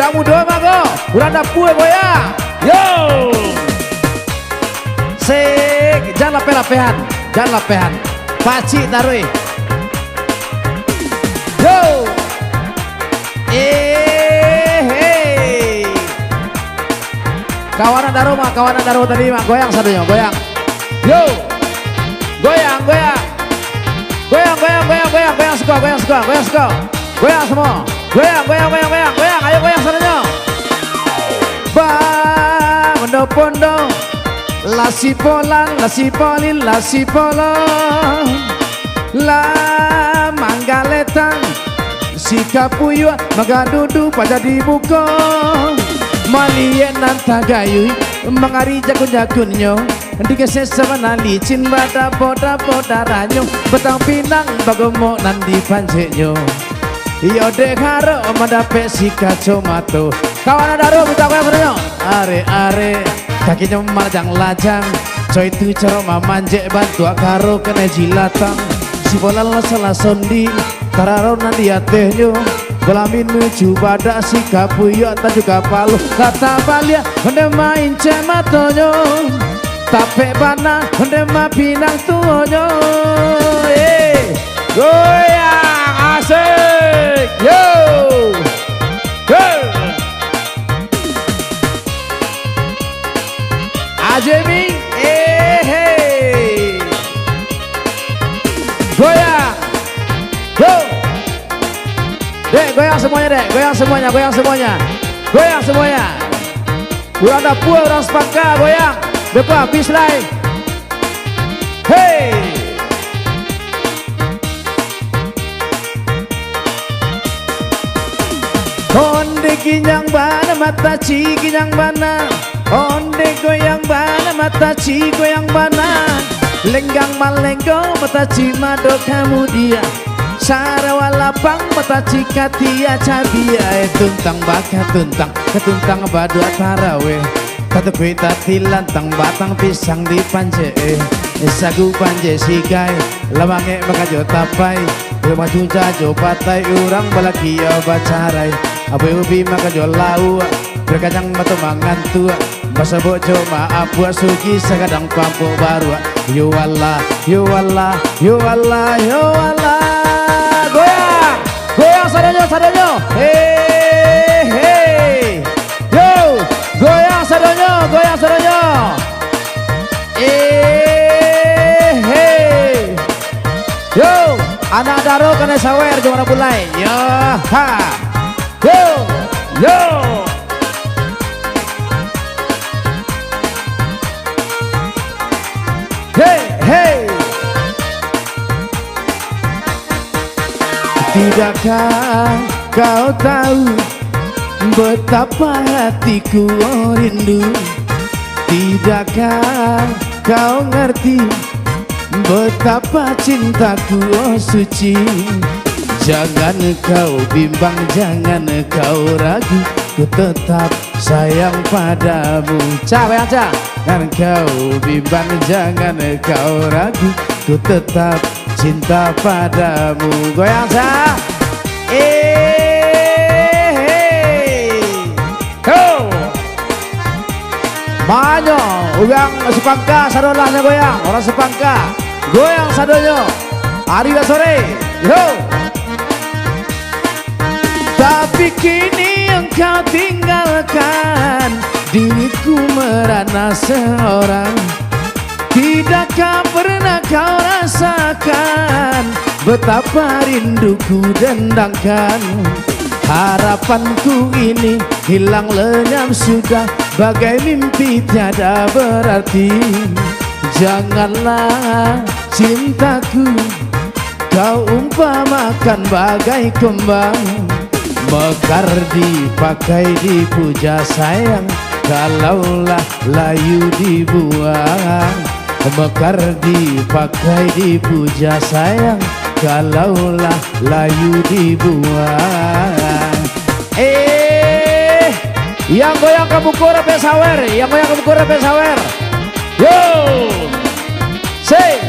Kamu doa mago, uranda pue goyang. Yo. Sik, jangan lape-lapehan, jangan lapehan. Paci tarui. Yo. Hey. Kawanan daro tadi mah goyang satunya, goyang. Yo. Goyang, goyang. Goyang suka. Goyang semua. Goyang. Ayo goyang satunya. Bang, pondo. Lasi polin, la manggaletang, si kapuyo magadudu pada dibuka, malien nantagayu, mangari jagun-jagunyo, dikese sama licin pada boda ranyo, betang pinang bagomo nandi panjenyo, iyo dekaro madape si kacomato, kawan daro minta goyang serenyo, are. Kakinya marjang lajang, coy itu cara mamanje bantu karo kena jilatang. Si bola salah sondi, tararo nanti atehnya. Belamin menuju pada si kapuyo tak juga palu. Kata balia, hendak main cematonyo. Tape bana, hendak ma pinang tuonyo. Goyang asik, yo. Ajemi, hey, goyang, go, dek goyang semuanya, goyang semuanya. Udah ada pua orang sepangka goyang, depan habis lain, hey. Onde kinyang bana mata ci kinyang bana. Onde goyang bana mata ci goyang bana. Lenggang malenggo mata ci mado kamu dia. Sarawa lapang mata ci katia cabia. Tuntang baka ketuntang badu tarawe. Katukui tati lantang batang pisang di panje. Sagu panje sigai lawange makajo tapai. Rumah junca jo patai urang balakia bacarai. Abu ubi makajo lau. Berkacang mata mangantu. Basa bojo maaf buat suki sekadang pampu baru. Yo Allah goyang sadonyo hey yo goyang sadonyo hey yo anak daro kena sawer jomara bulai yo ha yo Hey. Tidakkah kau tahu betapa hatiku rindu? Tidakkah kau ngerti betapa cintaku suci? Jangan kau bimbang, jangan kau ragu, ku tetap sayang padamu. Jangan kau bimbang, jangan kau ragu, ku tetap cinta padamu. Goyang sa, Manyo, ugang sepangka sadolahnya goyang, orang sepangka goyang sadonyo. Hari sore, yo. Tapi kini engkau tinggalkan diriku merana seorang. Tidakkah pernah kau rasakan betapa rinduku dendangkan? Harapanku ini hilang lenyap sudah, bagai mimpi tiada berarti. Janganlah cintaku kau umpamakan bagai kembang, mekar dipakai dipuja sayang, kalaulah layu dibuang. Mekar dipakai dipuja sayang, kalaulah layu dibuang. Yang goyang kamu kurang sawer, yang goyang kamu kurang sawer. Yo, say.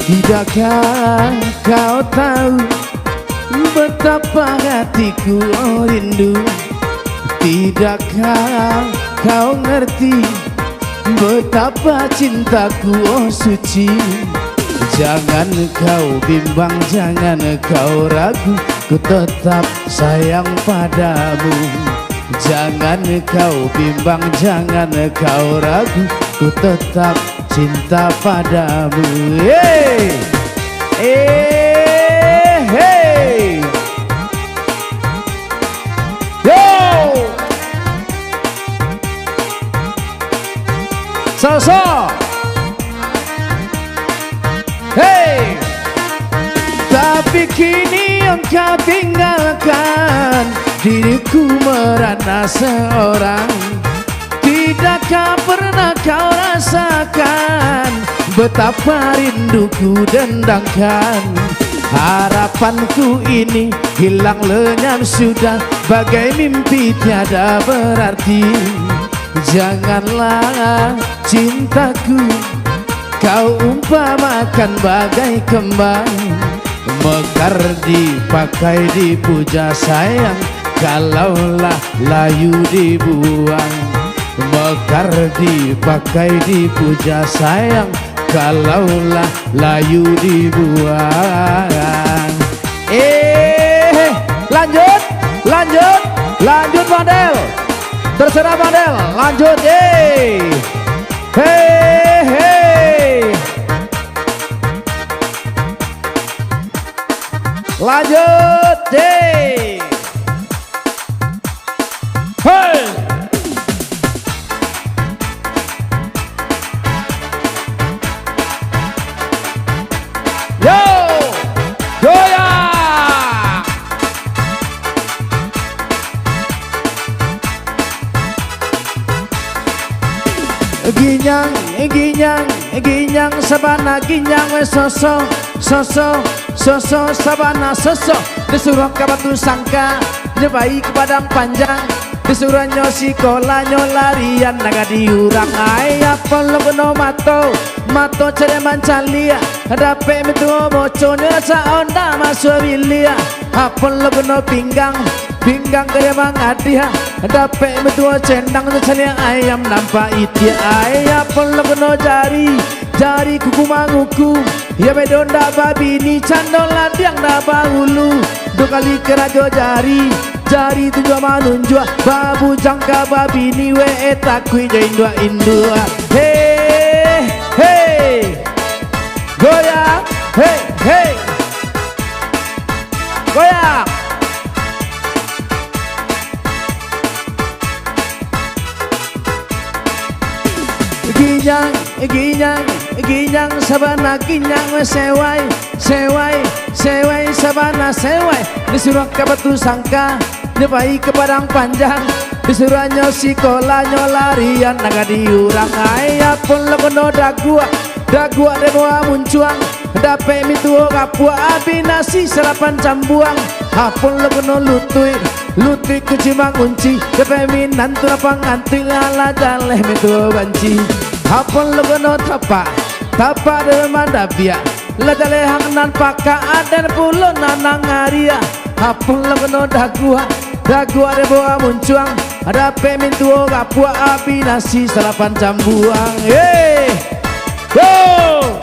Tidakkah kau tahu betapa hatiku rindu? Tidakkah kau ngerti betapa cintaku suci? Jangan kau bimbang, jangan kau ragu, ku tetap sayang padamu. Jangan kau bimbang, jangan kau ragu, ku tetap cinta padamu. Hey, hey, hey, yo, so, hey. Tapi kini engkau tinggalkan diriku merana seorang. Tidakkah pernah kau rasakan betapa rinduku dendangkan? Harapanku ini hilang lenyap sudah, bagai mimpi tiada berarti. Janganlah cintaku kau umpamakan bagai kembang, mekar dipakai dipuja sayang, kalaulah layu dibuang. Mekar dipakai dipuja sayang, kalaulah layu dibuang. Lanjut, lanjut, lanjut Bandel. Terserah Bandel, lanjut. Hey, hey. Lanjut, hey. Hey. Yo, goyang. Ginyang, ginyang, ginyang sabana ginyang soso, soso, soso sabana soso. Disuruh ke batu sangka, nyebai ke padang panjang. Disuruh nyosi kola nyolarian naga diurang. Ayah polo kono mato, mato cere mancalia. Dape mitu moco nyerasa onda masuk bilia. Apolo kono pinggang, pinggang kaya mangadiha. Dape mitu cendang nyesalia ayam nampak itia. Ayah polo kono jari, jari kuku manguku. Ya bedonda babi ni candol ladiang da bahulu. Dua kali kerajo jari, jari tujuh manunjua. Babu jangka babi ni we etakui join dua indua. Hey, hey, goyang, hey, hey, goyang. Ginyang, ginyang, ginyang sabana ginyang sewai, sewai, sewai sabana sewai. Disuruh ke batu sangka, nyebai ke padang panjang. Disuruh nyosi kola nyolarian naga diurang. Ayah pun lekono dagua, dagua demoa muncuang. Dape mitu kapua abi nasi serapan cambuang. Hapun lekono lutui, lutui kucimang kunci. Dape minan tu rapang anti lala jaleh mitu banci. Hapun lekono tapak, tapak de mandabia. Lajale hang nan paka adan pulo nanang aria. Hapun lekono dagua, dagua demoa muncuang. Ada pemin tuo kapua api nasi sarapan cambuang. Hey, go,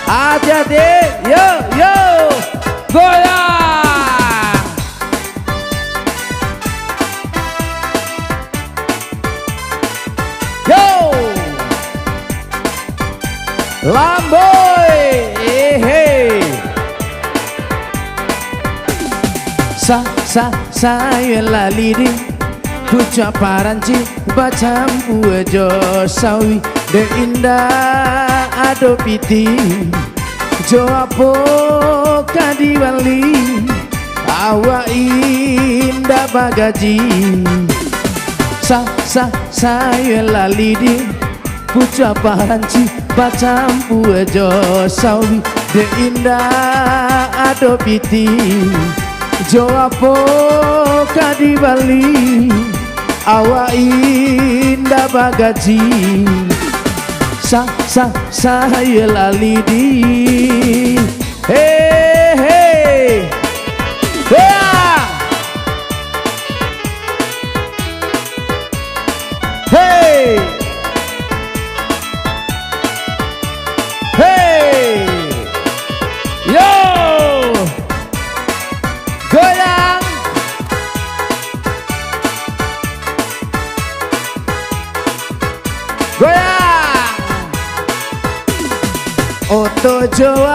hati-hati, yo, yo, goyang. Yo, lamboy, hey. Saya laliri puja paranci bacam ujo sawi de indah ado piti jo apo kadiwali awa indah bagaji. Saya laliri puja paranci bacam ujo sawi de indah ado piti jo apo kadiwali awa indah bagaji. Saya lalidi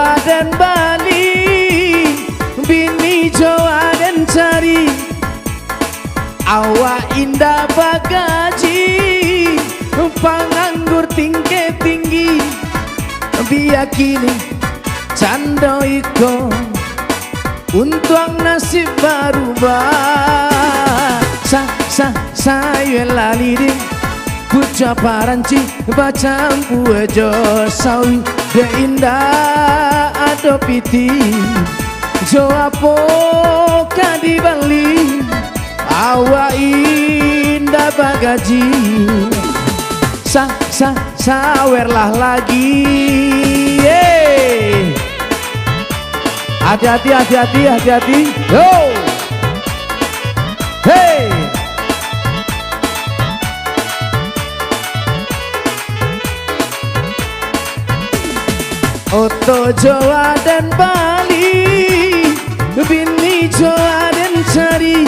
Jawa dan Bali, bini Jawa dan cari, awak indah bagaji, panganggur tinggi-tinggi, biyakini cando iko, untuang nasib berubah. Saya laliri puja paranci bacampu ejo sawi de indah adopiti jo apo kadi Bali awa indah bagaji sawerlah lagi. Hati-hati yo. Hey, Oto Jawa dan Bali, bini Jawa dan cari,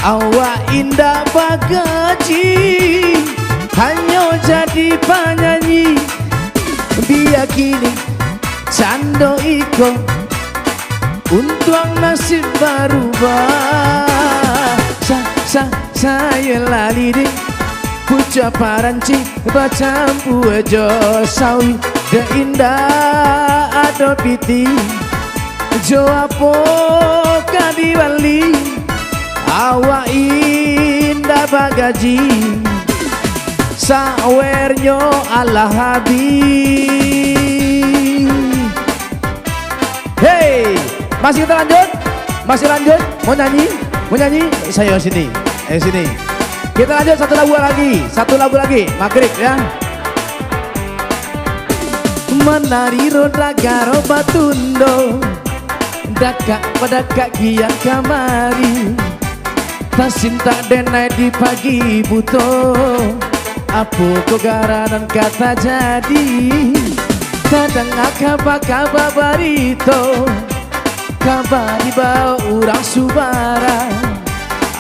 awak indah bagaji, hanya jadi penyanyi, biyakini cando iko, untuang nasib berubah. Saya laliri puja paranci bacampu ejo sawi de indah adopiti jo apo kadi Bali awak indah bagaji sawernyo ala habib. Hey, masih kita lanjut? Masih lanjut? Mau nyanyi? Saya sini. Sini. Kita lanjut satu lagu lagi. Maghrib ya. Menari roda garo batundo, dakak pada kaki yang kamari, tasinta denai di pagi buto, apo kogaranan kata jadi, kadang akaba barito, kabar dibawa orang subara,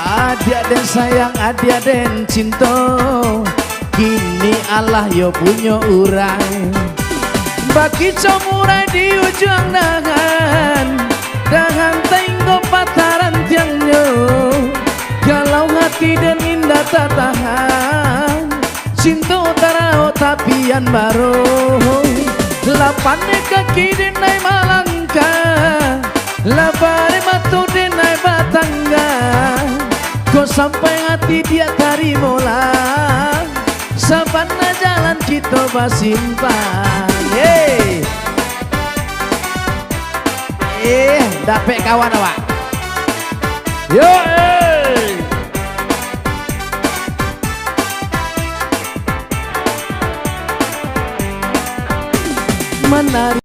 adia den sayang, adia den cinto, kini Allah yo punya urang. Bagi comurai di ujung dahan tengok pataran tiangnya, kalau hati dan indah tak tahan, cinta tarao tapian baru, lapannya kaki denai malangka, labare matu denai batangga, kau sampai hati dia tarimola, sabana jalan kita basimpan. Dapet kawan awak. Yo, menari